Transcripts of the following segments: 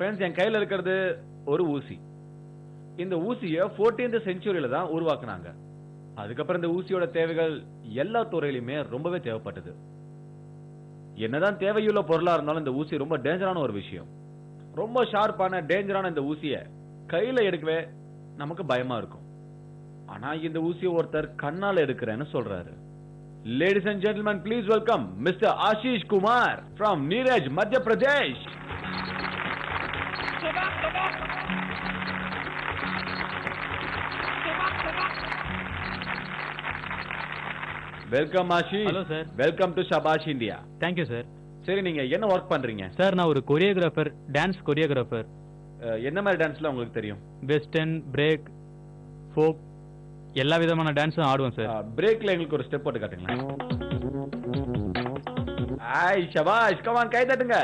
Friends, என் கையில இருக்கிறது ஒரு ஊசி. இந்த ஊசியை 14th செஞ்சுரியில தான் உருவாக்குனாங்க. அதுக்கப்புறம் இந்த ஊசியோட தேவைகள் எல்லா துறையிலுமே ரொம்பவே தேவைப்பட்டது. என்னதான் தேவையுள்ள பொருளா இருந்தாலும் இந்த ஊசி ரொம்ப டேஞ்சரான ஒரு விஷயம். ரொம்ப ஷார்ப்பான டேஞ்சரான இந்த ஊசியை கையில எடுக்கவே நமக்கு பயமா இருக்கும். ஆனா இந்த ஊசியை ஒருத்தர் கண்ணால எடுக்கிறேன்னு சொல்றாரு. Ladies and gentlemen, please welcome Mr. Ashish Kumar from Neeraj, Madhya Pradesh. Welcome Ashish. Hello sir. Welcome to Shabash India. Thank you sir. சரி, நீங்க என்ன ஒர்க் பண்றீங்க? சார், நான் ஒரு கொரியோகிராஃபர், டான்ஸ் கொரியோகிராஃபர். என்ன மாதிரி டான்ஸ்லாம் உங்களுக்கு தெரியும்? வெஸ்டர்ன், பிரேக், ஃபோக் எல்லா விதமான டான்ஸும் ஆடுவோம் சார். பிரேக்ல எங்களுக்கு ஒரு ஸ்டெப் போட்டு காட்டுங்களேன். ஐ ஷபாஷ், கம் ஆன், கை தட்டுங்க.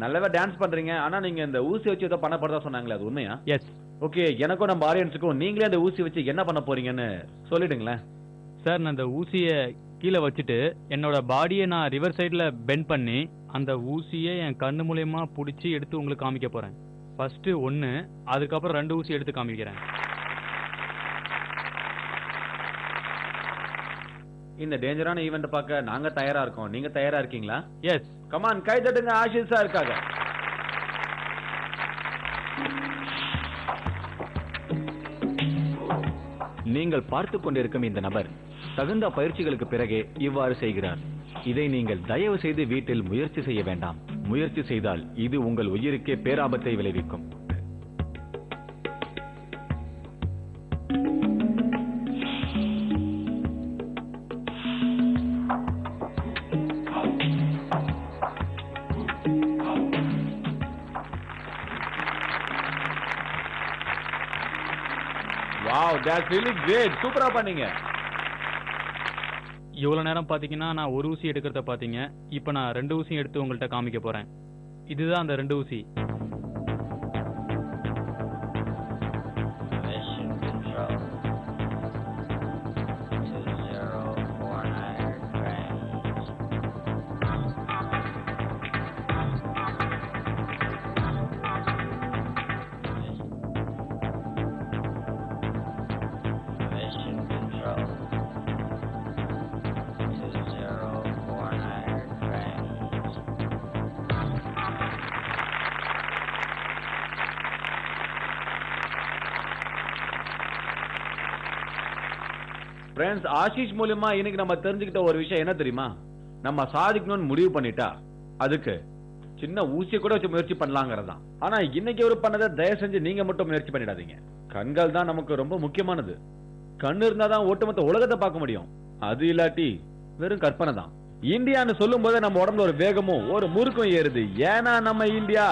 நல்லாவே டான்ஸ் பண்றீங்க. ஆனா நீங்க இந்த ஊசி வச்சு ஏதோ பண்ண போறதா சொன்னாங்களே, அது உண்மையா? எஸ். ஓகே, எனக்கும் நம்ம ஆடியன்ஸுக்கும் நீங்களே அந்த ஊசி வச்சு என்ன பண்ண போறீங்கன்னு சொல்லிடுங்களேன். சார், நான் அந்த ஊசியை கீழே வச்சுட்டு என்னோட பாடியை நான் ரிவர் சைடில் பெண்ட் பண்ணி அந்த ஊசியை என் கண்ணு மூலியமா பிடிச்சி எடுத்து உங்களுக்கு காமிக்க போறேன். ஃபர்ஸ்ட் 1, அதுக்கப்புறம் 2 ஊசி எடுத்து காமிக்கிறேன். இந்த டேஞ்சரான ஈவெண்ட் பார்க்க நாங்க தயாரா இருக்கோம். நீங்க தயாரா இருக்கீங்களா? எஸ். கமான், கை தட்டுங்க ஆஷிஷ் சார் இருக்காங்க. நீங்கள் பார்த்து கொண்டிருக்கும் இந்த நபர் தகுந்த பயிற்சிகளுக்கு பிறகே இவ்வாறு செய்கிறார். இதை நீங்கள் தயவு செய்து வீட்டில் முயற்சி செய்ய வேண்டாம். முயற்சி செய்தால் இது உங்கள் உயிருக்கே பேராபத்தை விளைவிக்கும். Wow, that's really great. சூப்பரா பண்ணீங்க. இவ்வளவு நேரம் பாத்தீங்கன்னா நான் ஒரு ஊசி எடுக்கிறத பாத்தீங்க. இப்ப நான் 2 ஊசியும் எடுத்து உங்கள்கிட்ட காமிக்க போறேன். இதுதான் அந்த 2 ஊசி. ஃப்ரெண்ட்ஸ், ஆஷிஷ் மூலமா இன்னைக்கு நம்ம தெரிஞ்சுக்கிட்ட ஒரு விஷயம் என்ன தெரியுமா? நம்ம சாதிக்கணும்னு முடிவு பண்ணிட்டா அதுக்கு சின்ன ஊசியை கூட வச்சு முயற்சி பண்ணலாங்கிறதா. ஆனா இன்னைக்கு ஒரு பண்ணதை தயவு செஞ்சு நீங்க மட்டும் முயற்சி பண்ணிடாதீங்க. கண்கள் தான் நமக்கு ரொம்ப முக்கியமானது. கண்ணு இருந்தா தான் ஒட்டுமொத்த உலகத்தை பார்க்க முடியும். அது இல்லாட்டி வெறும் கற்பனை தான். இந்தியான்னு சொல்லும் போதே நம்ம உடம்புல ஒரு வேகமும் ஒரு முறுக்கும் ஏறுது. ஏன்னா நம்ம இந்தியா.